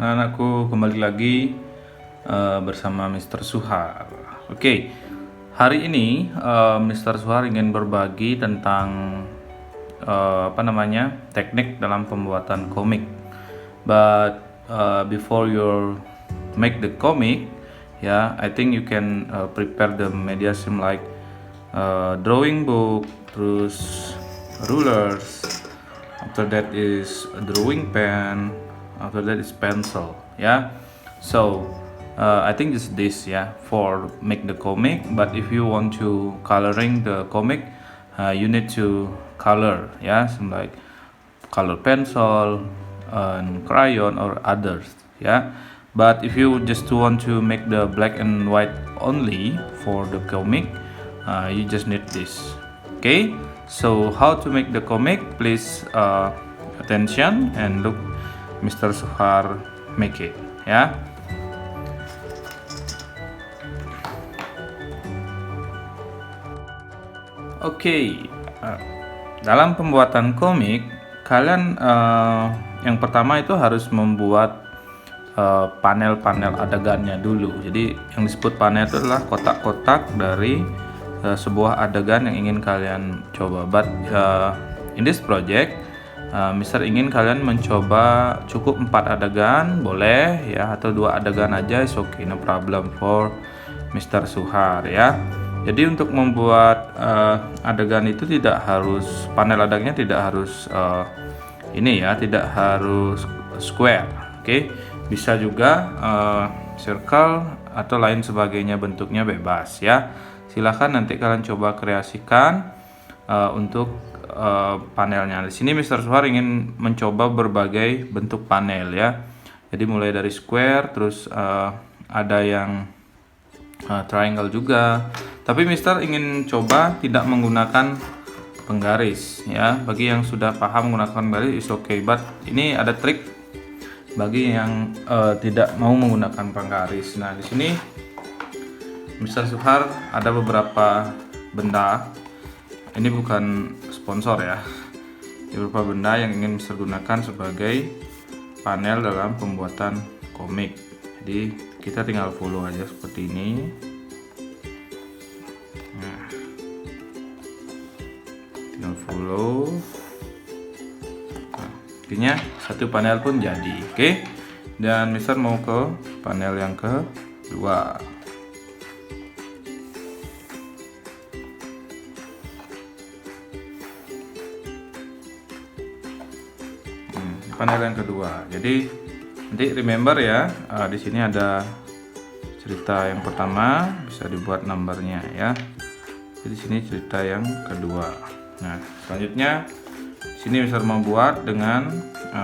anak-anakku, kembali lagi bersama Mr. Suhar. Oke, hari ini Mr. Suhar ingin berbagi tentang teknik dalam pembuatan komik. But before you make the comic, I think you can prepare the medium like drawing book, terus rulers. After that is a drawing pen. After that is pencil. So I think this for make the comic. But if you want to coloring the comic, you need to color. Some like color pencil and crayon or others. But if you just want to make the black and white only for the comic, you just need this. Okay, so how to make the comic? Please attention and look Mr. Suhar make it. Oke, dalam pembuatan komik kalian yang pertama itu harus membuat panel-panel adegannya dulu. Jadi yang disebut panel itu adalah kotak-kotak dari sebuah adegan yang ingin kalian coba. But in this project, Mister ingin kalian mencoba cukup 4 adegan, boleh atau 2 adegan aja, is okay, no problem for Mr. Suhar. Jadi untuk membuat adegan itu tidak harus, panel adegannya tidak harus tidak harus square. Oke, bisa juga circle atau lain sebagainya, bentuknya bebas. Silahkan nanti kalian coba kreasikan untuk panelnya. Di sini Mr. Suhar ingin mencoba berbagai bentuk panel. Jadi mulai dari square, terus ada yang triangle juga. Tapi Mister ingin coba tidak menggunakan penggaris. Bagi yang sudah paham menggunakan penggaris is okay. But ini ada trik bagi yang tidak mau menggunakan penggaris. Nah, di sini Mr. Suhar ada beberapa benda. Ini bukan sponsor ya. Ini beberapa benda yang ingin Mr. gunakan sebagai panel dalam pembuatan komik. Jadi kita tinggal follow aja seperti ini. Nah, tinggal follow. Nah, akhirnya satu panel pun jadi. Oke. Dan Mr. mau ke panel yang kedua. Panel yang kedua. Jadi nanti remember di sini ada cerita yang pertama, bisa dibuat nomornya Jadi sini cerita yang kedua. Nah, selanjutnya sini bisa membuat dengan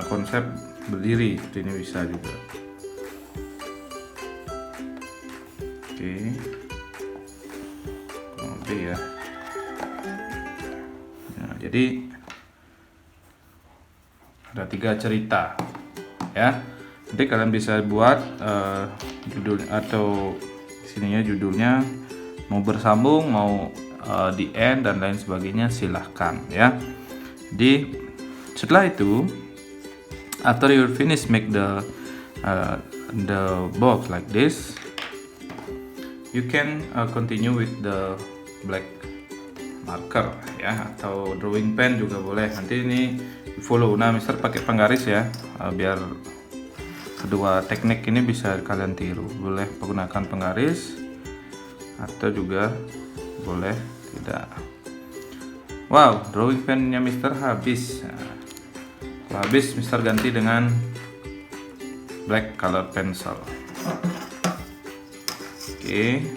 konsep berdiri, seperti ini bisa juga. Oke. Lebih Nah, jadi ada 3 cerita nanti kalian bisa buat judul atau sininya judulnya mau bersambung, mau di end dan lain sebagainya, silahkan Jadi setelah itu, after you finish make the box like this, you can continue with the black marker atau drawing pen juga boleh. Nanti ini follow. Nah, Mister pakai penggaris biar kedua teknik ini bisa kalian tiru. Boleh menggunakan penggaris atau juga boleh tidak. Wow, drawing pennya Mister habis. Nah, habis Mister ganti dengan black color pencil. Oke.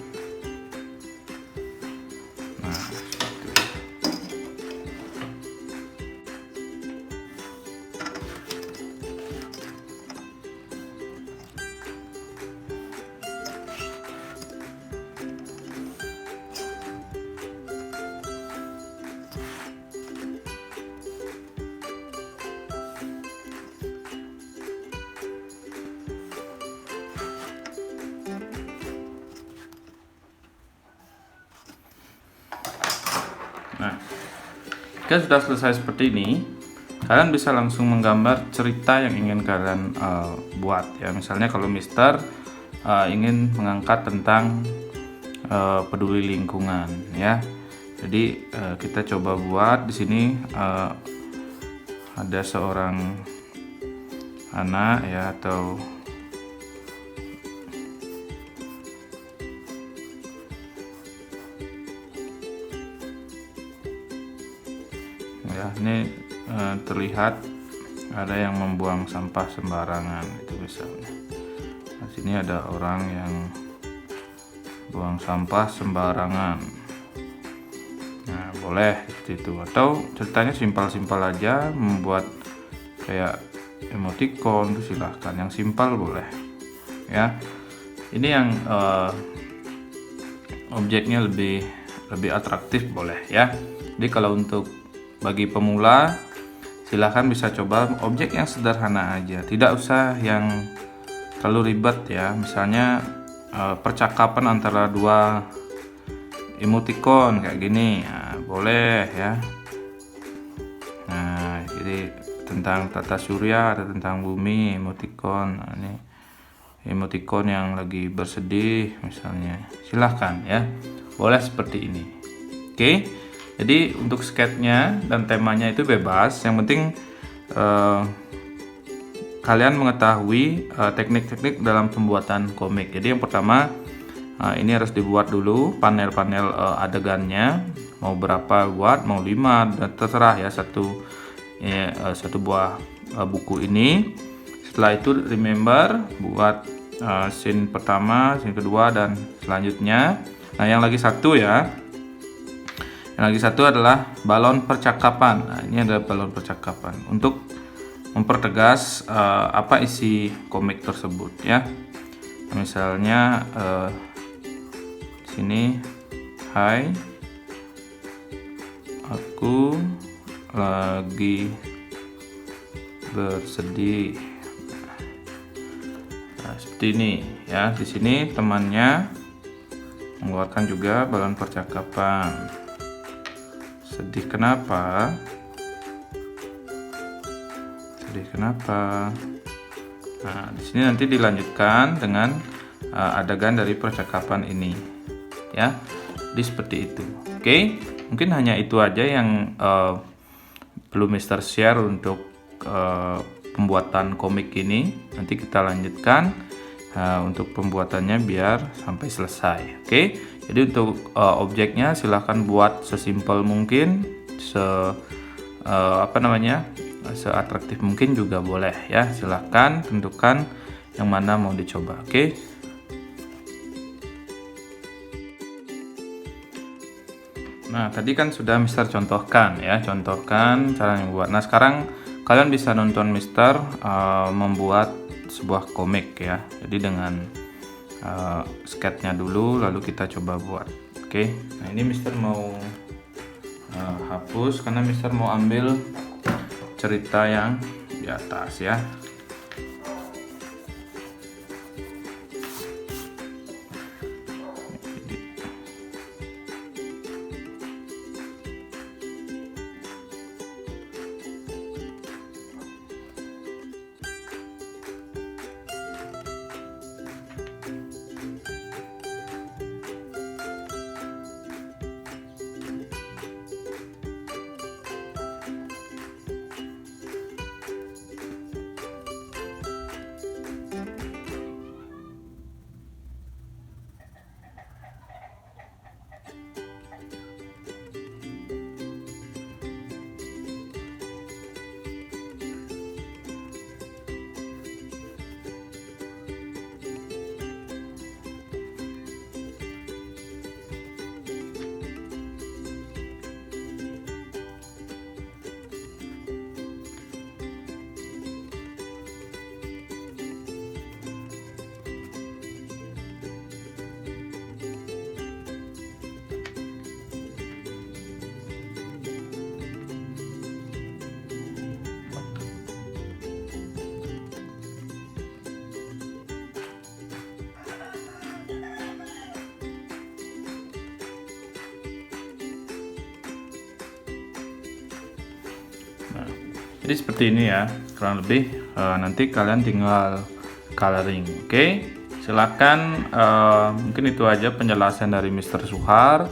Nah, jika sudah selesai seperti ini, kalian bisa langsung menggambar cerita yang ingin kalian buat ya. Misalnya kalau Mister ingin mengangkat tentang peduli lingkungan ya. Jadi kita coba buat di sini ada seorang anak ya, atau ya, ini terlihat ada yang membuang sampah sembarangan itu misalnya. Di sini ada orang yang buang sampah sembarangan. Nah, boleh seperti itu. Atau ceritanya simpel-simpel aja, membuat kayak emoticon itu silahkan. Yang simpel boleh. Ya. Ini yang objeknya lebih atraktif boleh ya. Jadi kalau untuk bagi pemula silahkan bisa coba objek yang sederhana aja, tidak usah yang terlalu ribet ya. Misalnya percakapan antara dua emoticon kayak gini, nah, boleh ya. Nah, jadi tentang tata surya atau tentang bumi emoticon. Nah, ini emoticon yang lagi bersedih misalnya, silahkan ya, boleh seperti ini. Oke. Jadi untuk sketnya dan temanya itu bebas, yang penting kalian mengetahui teknik-teknik dalam pembuatan komik. Jadi yang pertama ini harus dibuat dulu panel-panel adegannya, mau berapa buat, mau 5 dan terserah ya, satu buah buku ini. Setelah itu remember buat scene pertama, scene kedua dan selanjutnya. Nah yang lagi satu adalah balon percakapan. Nah, ini ada balon percakapan untuk mempertegas apa isi komik tersebut ya. Misalnya sini, hai, aku lagi bersedih. Nah, seperti ini ya. Di sini temannya mengeluarkan juga balon percakapan. Sedih kenapa? Sedih kenapa? Nah, di sini nanti dilanjutkan dengan adegan dari percakapan ini, ya. Jadi seperti itu. Oke, mungkin hanya itu aja yang perlu Mister share untuk pembuatan komik ini. Nanti kita lanjutkan untuk pembuatannya biar sampai selesai. Oke. Jadi untuk objeknya silahkan buat sesimpel mungkin, seatraktif mungkin juga boleh ya. Silahkan tentukan yang mana mau dicoba. Oke. Nah tadi kan sudah Mister contohkan cara membuat. Nah sekarang kalian bisa nonton Mister membuat sebuah komik ya. Jadi dengan sketnya dulu, lalu kita coba buat. Oke. Nah ini Mister mau hapus karena Mister mau ambil cerita yang di atas ya. Jadi seperti ini ya, kurang lebih. Nanti kalian tinggal coloring. Oke, silakan. Mungkin itu aja penjelasan dari Mr. Suhar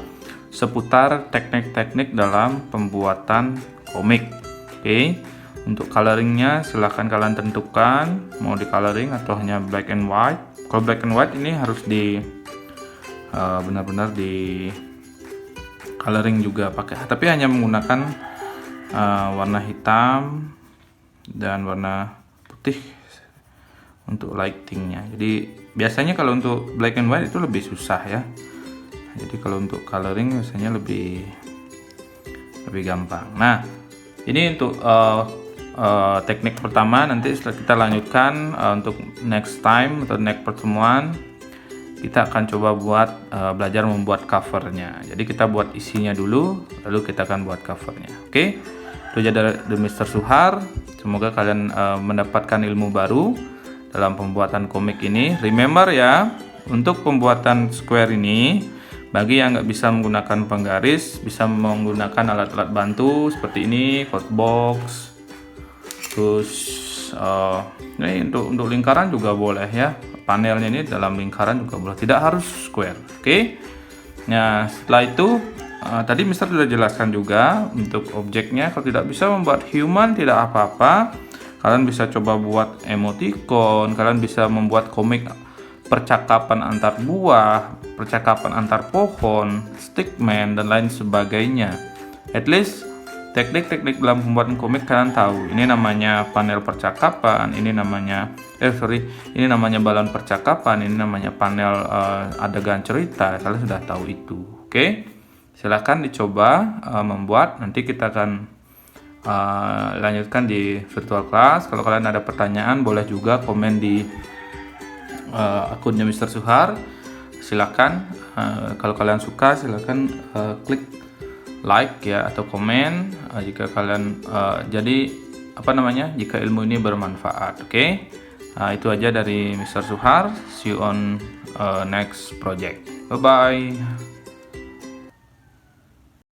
seputar teknik-teknik dalam pembuatan komik. Oke, untuk coloringnya silahkan kalian tentukan mau di coloring atau hanya black and white. Kalau black and white ini harus di benar-benar di coloring juga pakai, tapi hanya menggunakan warna hitam dan warna putih untuk lightingnya. Jadi biasanya kalau untuk black and white itu lebih susah ya. Jadi kalau untuk coloring biasanya lebih gampang. Nah, ini untuk teknik pertama. Nanti setelah kita lanjutkan untuk next time atau next pertemuan, kita akan coba buat belajar membuat covernya. Jadi kita buat isinya dulu, lalu kita akan buat covernya. Oke, itu aja dari Mr. Suhar. Semoga kalian mendapatkan ilmu baru dalam pembuatan komik ini. Remember ya, untuk pembuatan square ini, bagi yang nggak bisa menggunakan penggaris, bisa menggunakan alat-alat bantu seperti ini, code box. Terus ini untuk lingkaran juga boleh ya. Panelnya ini dalam lingkaran juga boleh, tidak harus square. Oke. Nah, setelah itu tadi Mister sudah jelaskan juga untuk objeknya. Kalau tidak bisa membuat human, tidak apa-apa. Kalian bisa coba buat emoticon, kalian bisa membuat komik percakapan antar buah, percakapan antar pohon, stickman dan lain sebagainya. At least teknik-teknik dalam pembuatan komik kalian tahu. Ini namanya panel percakapan, ini namanya ini namanya balon percakapan, ini namanya panel adegan cerita. Kalian sudah tahu itu. Oke. Silahkan dicoba membuat. Nanti kita akan lanjutkan di virtual class. Kalau kalian ada pertanyaan boleh juga komen di akunnya Mr. Suhar. Silakan kalau kalian suka silakan klik like ya atau komen jika kalian jika ilmu ini bermanfaat. Oke. Itu aja dari Mr. Suhar. See you on next project. Bye bye.